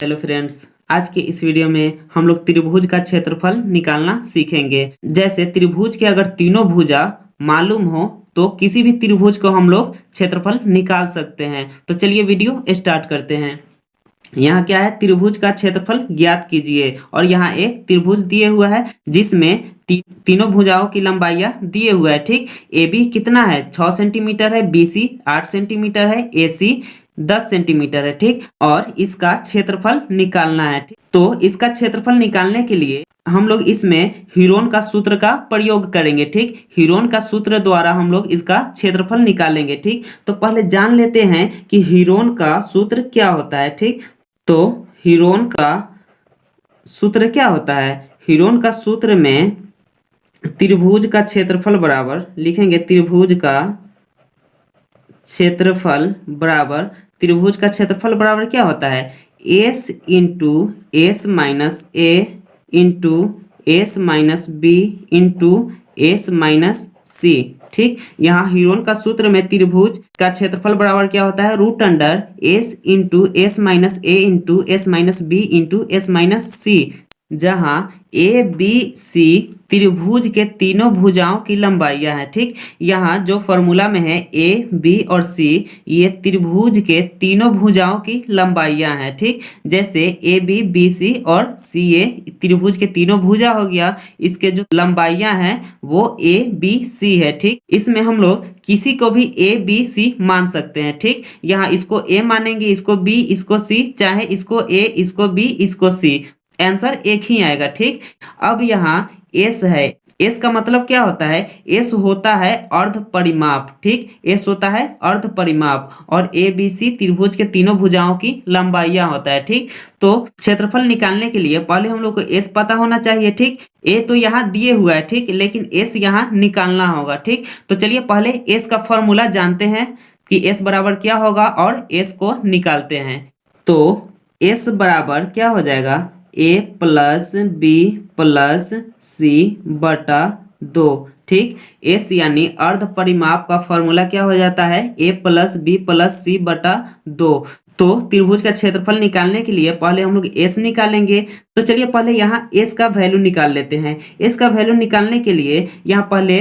Hello friends, आज के इस वीडियो में हम लोग त्रिभुज का क्षेत्रफल निकालना सीखेंगे। जैसे त्रिभुज के अगर तीनों भुजा मालूम हो तो किसी भी त्रिभुज को हम लोग क्षेत्रफल निकाल सकते हैं। तो चलिए वीडियो स्टार्ट करते हैं। यहाँ क्या है, त्रिभुज का क्षेत्रफल ज्ञात कीजिए। और यहाँ एक त्रिभुज दिए हुआ है जिसमें तीनों भुजाओं की लंबाइयाँ दिए हुआ है। ठीक, ए बी कितना है 6 सेंटीमीटर है, बी सी 8 सेंटीमीटर है, ए सी 10 सेंटीमीटर है। ठीक, और इसका क्षेत्रफल निकालना है। ठीक, तो इसका क्षेत्रफल निकालने के लिए हम लोग इसमें हीरोन का सूत्र का प्रयोग करेंगे। ठीक, हीरोन का सूत्र द्वारा हम लोग इसका क्षेत्रफल निकालेंगे। ठीक, तो पहले जान लेते हैं कि हीरोन का सूत्र क्या होता है। ठीक, तो हीरोन का सूत्र क्या होता है। हीरोन का सूत्र में त्रिभुज का क्षेत्रफल बराबर लिखेंगे, त्रिभुज का क्षेत्रफल बराबर, त्रिभुज का क्षेत्रफल बराबर क्या होता है, S into S minus A into S minus B into S minus C. ठीक, यहाँ हीरोन का सूत्र में त्रिभुज का क्षेत्रफल बराबर क्या होता है, root under S into S minus A into S minus B into S minus C, जहाँ ए बी सी त्रिभुज के तीनों भुजाओं की लंबाइयाँ हैं। ठीक, यहाँ जो फॉर्मूला में है ए बी और सी, ये त्रिभुज के तीनों भुजाओं की लंबाइयाँ हैं। ठीक, जैसे ए बी बी सी और सी ए त्रिभुज के तीनों भुजा हो गया, इसके जो लंबाइयाँ हैं वो ए बी सी है। ठीक, इसमें हम लोग किसी को भी ए बी सी मान सकते हैं। ठीक, यहाँ इसको ए मानेंगे, इसको बी, इसको सी, चाहे इसको ए, इसको बी, इसको सी, आंसर एक ही आएगा। ठीक, अब यहाँ एस है, एस का मतलब क्या होता है, एस होता है अर्ध परिमाप। ठीक, एस होता है अर्ध परिमाप, और ए बी सी त्रिभुज के तीनों भुजाओं की लंबाइयाँ होता है। ठीक, तो क्षेत्रफल निकालने के लिए पहले हम लोग को एस पता होना चाहिए। ठीक, ए तो यहाँ दिए हुआ है, ठीक, लेकिन एस यहाँ निकालना होगा। ठीक, तो चलिए पहले एस का फॉर्मूला जानते हैं कि एस बराबर क्या होगा और एस को निकालते हैं। तो एस बराबर क्या हो जाएगा, ए प्लस बी प्लस सी बटा 2। ठीक, एस यानी अर्ध परिमाप का फॉर्मूला क्या हो जाता है, ए प्लस बी प्लस सी बटा 2। तो त्रिभुज का क्षेत्रफल निकालने के लिए पहले हम लोग एस निकालेंगे। तो चलिए पहले यहाँ एस का वैल्यू निकाल लेते हैं। एस का वैल्यू निकालने के लिए यहाँ पहले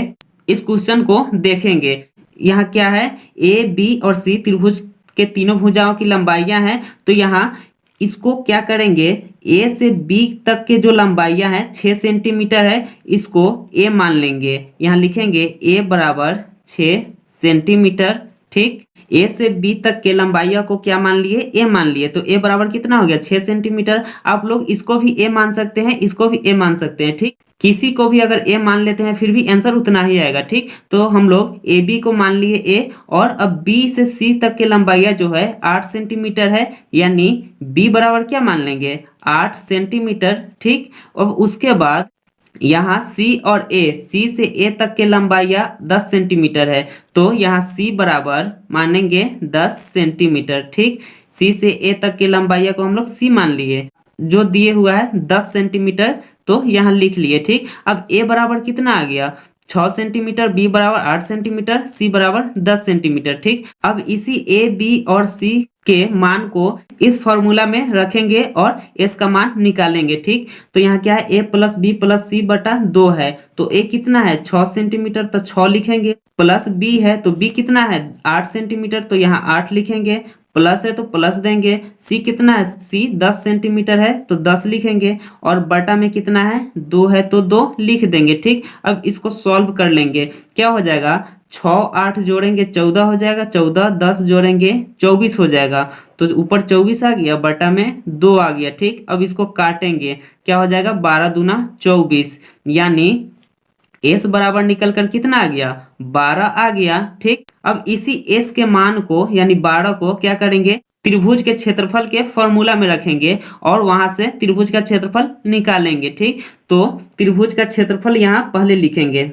इस क्वेश्चन को देखेंगे। यहाँ क्या है, ए बी और सी त्रिभुज के तीनों भुजाओं की लंबाइयाँ हैं। तो यहाँ इसको क्या करेंगे, ए से बी तक के जो लंबाइयाँ हैं 6 सेंटीमीटर है, इसको ए मान लेंगे। यहाँ लिखेंगे ए बराबर 6 सेंटीमीटर। ठीक, ए से बी तक के लंबाइयाँ को क्या मान लिए, ए मान लिए। तो ए बराबर कितना हो गया, 6 सेंटीमीटर। आप लोग इसको भी ए मान सकते हैं, इसको भी ए मान सकते हैं। ठीक, किसी को भी अगर ए मान लेते हैं फिर भी आंसर उतना ही आएगा। ठीक, तो हम लोग ए बी को मान लिए ए, और अब बी से सी तक के लंबाइयाँ जो है 8 सेंटीमीटर है, यानी बी बराबर क्या मान लेंगे, 8 सेंटीमीटर। ठीक, अब उसके बाद यहाँ सी और ए, सी से ए तक के लंबाइयाँ 10 सेंटीमीटर है, तो यहाँ सी बराबर मानेंगे 10 सेंटीमीटर। ठीक, सी से ए तक के लंबाइयाँ को हम लोग सी मान लिए, जो दिए हुआ है 10 सेंटीमीटर, तो यहाँ लिख लिए। ठीक, अब ए बराबर कितना आ गया, 6 सेंटीमीटर, बी बराबर 8 सेंटीमीटर, सी बराबर 10 सेंटीमीटर। ठीक, अब इसी ए बी और सी के मान को इस फॉर्मूला में रखेंगे और एस का मान निकालेंगे। ठीक, तो यहाँ क्या है, ए प्लस बी प्लस सी बटा 2 है, तो ए कितना है 6 सेंटीमीटर, तो 6 लिखेंगे, प्लस बी है तो बी कितना है 8 सेंटीमीटर, तो यहाँ 8 लिखेंगे, प्लस है तो प्लस देंगे, सी कितना है, सी 10 सेंटीमीटर है तो 10 लिखेंगे, और बटा में कितना है 2 है तो 2 लिख देंगे। ठीक, अब इसको सॉल्व कर लेंगे, क्या हो जाएगा, 6 8 जोड़ेंगे 14 हो जाएगा, 14 10 जोड़ेंगे 24 हो जाएगा, तो ऊपर 24 आ गया, बटा में 2 आ गया। ठीक, अब इसको काटेंगे, क्या हो जाएगा, 12 दूना 24, यानी एस बराबर निकल कर कितना आ गया, 12 आ गया। ठीक, अब इसी एस के मान को यानी 12 को क्या करेंगे, त्रिभुज के क्षेत्रफल के फॉर्मूला में रखेंगे और वहां से त्रिभुज का क्षेत्रफल निकालेंगे। ठीक, तो त्रिभुज का क्षेत्रफल यहाँ पहले लिखेंगे,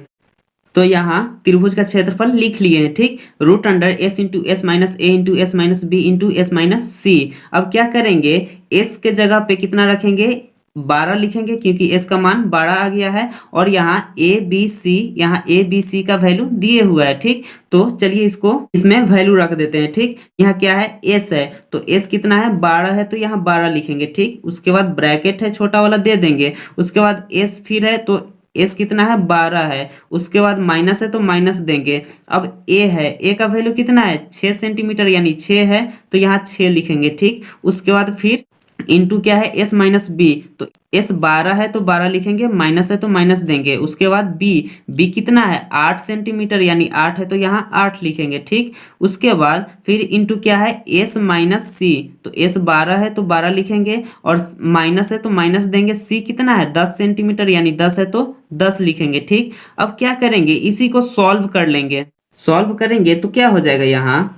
तो यहाँ त्रिभुज का क्षेत्रफल लिख लिए हैं। ठीक, root under S into S minus A into S minus B into S minus C. अब क्या करेंगे, एस के जगह पे कितना रखेंगे, 12 लिखेंगे क्योंकि एस का मान 12 आ गया है और यहाँ ए बी सी, यहाँ ए बी सी का वैल्यू दिए हुआ है। ठीक, तो चलिए इसको इसमें वैल्यू रख देते हैं। ठीक, यहाँ क्या है, एस है, तो एस कितना है, 12 है, तो यहाँ 12 लिखेंगे। ठीक, उसके बाद ब्रैकेट है छोटा वाला दे देंगे, उसके बाद एस फिर है तो एस कितना है, 12 है, उसके बाद माइनस है तो माइनस देंगे। अब ए है, ए का वैल्यू कितना है, 6 सेंटीमीटर यानी 6 है, तो यहाँ 6 लिखेंगे। ठीक, उसके बाद फिर इंटू क्या है, एस माइनस बी, तो एस 12 है तो 12 लिखेंगे, माइनस है तो माइनस देंगे। उसके बाद बी, बी कितना है, 8 सेंटीमीटर यानी 8 है, तो यहाँ 8 लिखेंगे। ठीक, उसके बाद फिर इंटू क्या है, एस माइनस सी, तो एस 12 है तो 12 लिखेंगे और माइनस है तो माइनस देंगे। सी कितना है, 10 सेंटीमीटर यानी 10 है तो 10 लिखेंगे। ठीक, अब क्या करेंगे, इसी को सॉल्व कर लेंगे। सॉल्व करेंगे तो क्या हो जाएगा,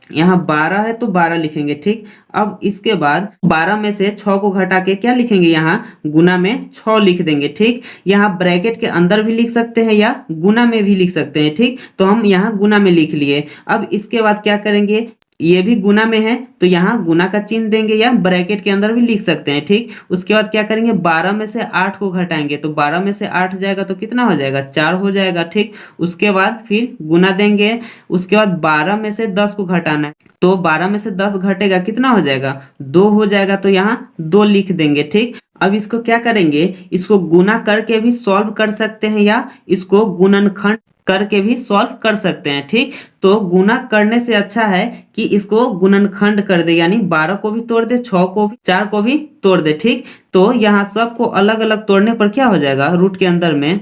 यहाँ 12 है तो 12 लिखेंगे। ठीक, अब इसके बाद 12 में से 6 को घटा के क्या लिखेंगे, यहाँ गुना में 6 लिख देंगे। ठीक, यहाँ ब्रैकेट के अंदर भी लिख सकते हैं या गुना में भी लिख सकते हैं। ठीक, तो हम यहाँ गुना में लिख लिए। अब इसके बाद क्या करेंगे, ये भी गुना में है तो यहाँ गुना का चिन्ह देंगे या ब्रैकेट के अंदर भी लिख सकते हैं। ठीक, उसके बाद क्या करेंगे, 12 में से 8 को घटाएंगे, तो 12 में से 8 जाएगा तो कितना हो जाएगा, 4 हो जाएगा। ठीक, उसके बाद फिर गुना देंगे, उसके बाद 12 में से 10 को घटाना है, तो 12 में से 10 घटेगा कितना हो जाएगा, 2 हो जाएगा, तो यहाँ 2 लिख देंगे। ठीक, अब इसको क्या करेंगे, इसको गुना करके भी सॉल्व कर सकते हैं या इसको गुणनखंड करके भी सॉल्व कर सकते हैं। ठीक, तो गुना करने से अच्छा है कि इसको गुणनखंड कर दे, यानी 12 को भी तोड़ दे, 6 को भी, 4 को भी तोड़ दे। ठीक, तो यहाँ सबको अलग अलग तोड़ने पर क्या हो जाएगा, रूट के अंदर में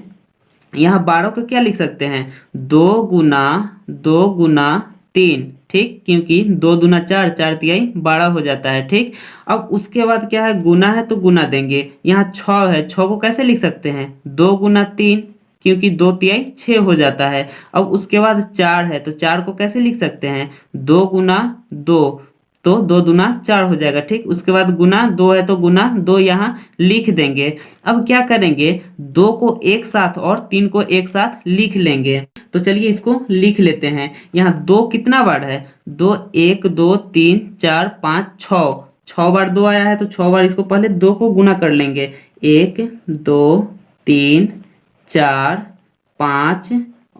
यहाँ 12 को क्या लिख सकते हैं, 2 गुना 3। ठीक, क्योंकि 2 दूना 4, 4 तिहाई 12 हो जाता है। ठीक, अब उसके बाद क्या है, गुना है तो गुना देंगे, यहाँ 6 है, 6 को कैसे लिख सकते हैं, 2 गुना 3, क्योंकि 2 तिहाई 6 हो जाता है। अब उसके बाद 4 है तो 4 को कैसे लिख सकते हैं, 2 गुना 2, तो 2 दूना 4 हो जाएगा। ठीक, उसके बाद गुना 2 है तो गुना 2 यहाँ लिख देंगे। अब क्या करेंगे, 2 को एक साथ और 3 को एक साथ लिख लेंगे। तो चलिए इसको लिख लेते हैं। यहाँ 2 कितना बार है, 2 1 2 3 4 5 6, 6 बार 2 आया है तो 6 बार इसको पहले 2 को गुना कर लेंगे, 1 2 3 4 5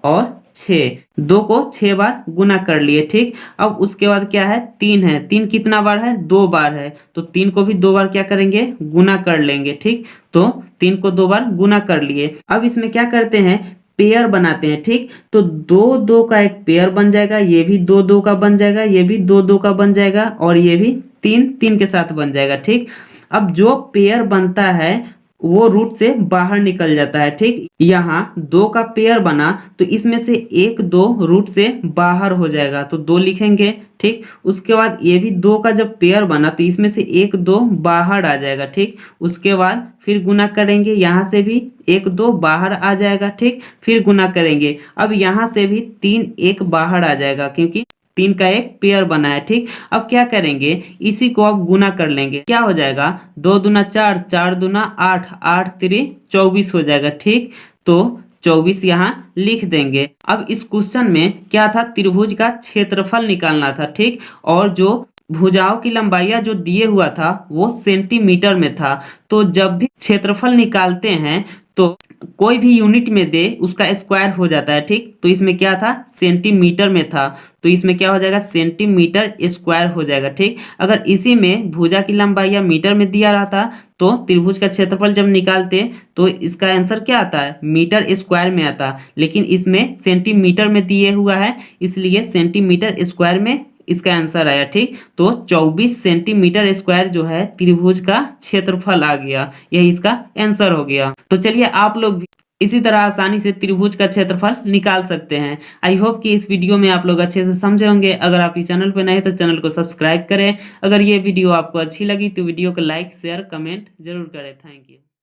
और 6, 2 को 6 बार गुना कर लिए। ठीक, अब उसके बाद क्या है, 3 है, 3 कितना बार है, 2 बार है, तो 3 को भी 2 बार क्या करेंगे, गुना कर लेंगे। ठीक, तो 3 को 2 बार गुना कर लिए। अब इसमें क्या करते हैं, पेयर बनाते हैं। ठीक, तो 2 2 का एक पेयर बन जाएगा, ये भी 2 2 का बन जाएगा, ये भी 2 2 का बन जाएगा और ये भी 3 3 के साथ बन जाएगा। ठीक, अब जो पेयर बनता है वो रूट से बाहर निकल जाता है। ठीक, यहाँ 2 का पेयर बना तो इसमें से 1 2 रूट से बाहर हो जाएगा, तो 2 लिखेंगे। ठीक, उसके बाद ये भी 2 का जब पेयर बना तो इसमें से 1 2 बाहर आ जाएगा। ठीक, उसके बाद फिर गुना करेंगे, यहाँ से भी 1 2 बाहर आ जाएगा। ठीक, फिर गुना करेंगे, अब यहाँ से भी 3 1 बाहर आ जाएगा क्योंकि 3 का एक पेयर बना है। ठीक, अब क्या करेंगे, इसी को अब गुना कर लेंगे, क्या हो जाएगा, 2 दूना 4, 4 दूना 8, 8 3 24 हो जाएगा। ठीक, तो 24 यहाँ लिख देंगे। अब इस क्वेश्चन में क्या था, त्रिभुज का क्षेत्रफल निकालना था। ठीक, और जो भुजाओं की लंबाइयां जो दिए हुआ था वो सेंटीमीटर में था, तो जब भी क्षेत्रफल निकालते हैं तो कोई भी यूनिट में दे उसका स्क्वायर हो जाता है। ठीक, तो इसमें क्या था, सेंटीमीटर में था, तो इसमें क्या हो जाएगा, सेंटीमीटर स्क्वायर हो जाएगा। ठीक, अगर इसी में भुजा की लंबाई या मीटर में दिया रहता तो त्रिभुज का क्षेत्रफल जब निकालते तो इसका आंसर क्या आता है, मीटर स्क्वायर में आता, लेकिन इसमें सेंटीमीटर में दिए हुआ है इसलिए सेंटीमीटर स्क्वायर में इसका आंसर आया। ठीक, तो 24 सेंटीमीटर स्क्वायर जो है त्रिभुज का क्षेत्रफल आ गया, यही इसका आंसर हो गया। तो चलिए आप लोग भी इसी तरह आसानी से त्रिभुज का क्षेत्रफल निकाल सकते हैं। आई होप कि इस वीडियो में आप लोग अच्छे से समझे होंगे। अगर आप इस चैनल पर नए तो चैनल को सब्सक्राइब करें। अगर ये वीडियो आपको अच्छी लगी तो वीडियो को लाइक शेयर कमेंट जरूर करें। Thank you.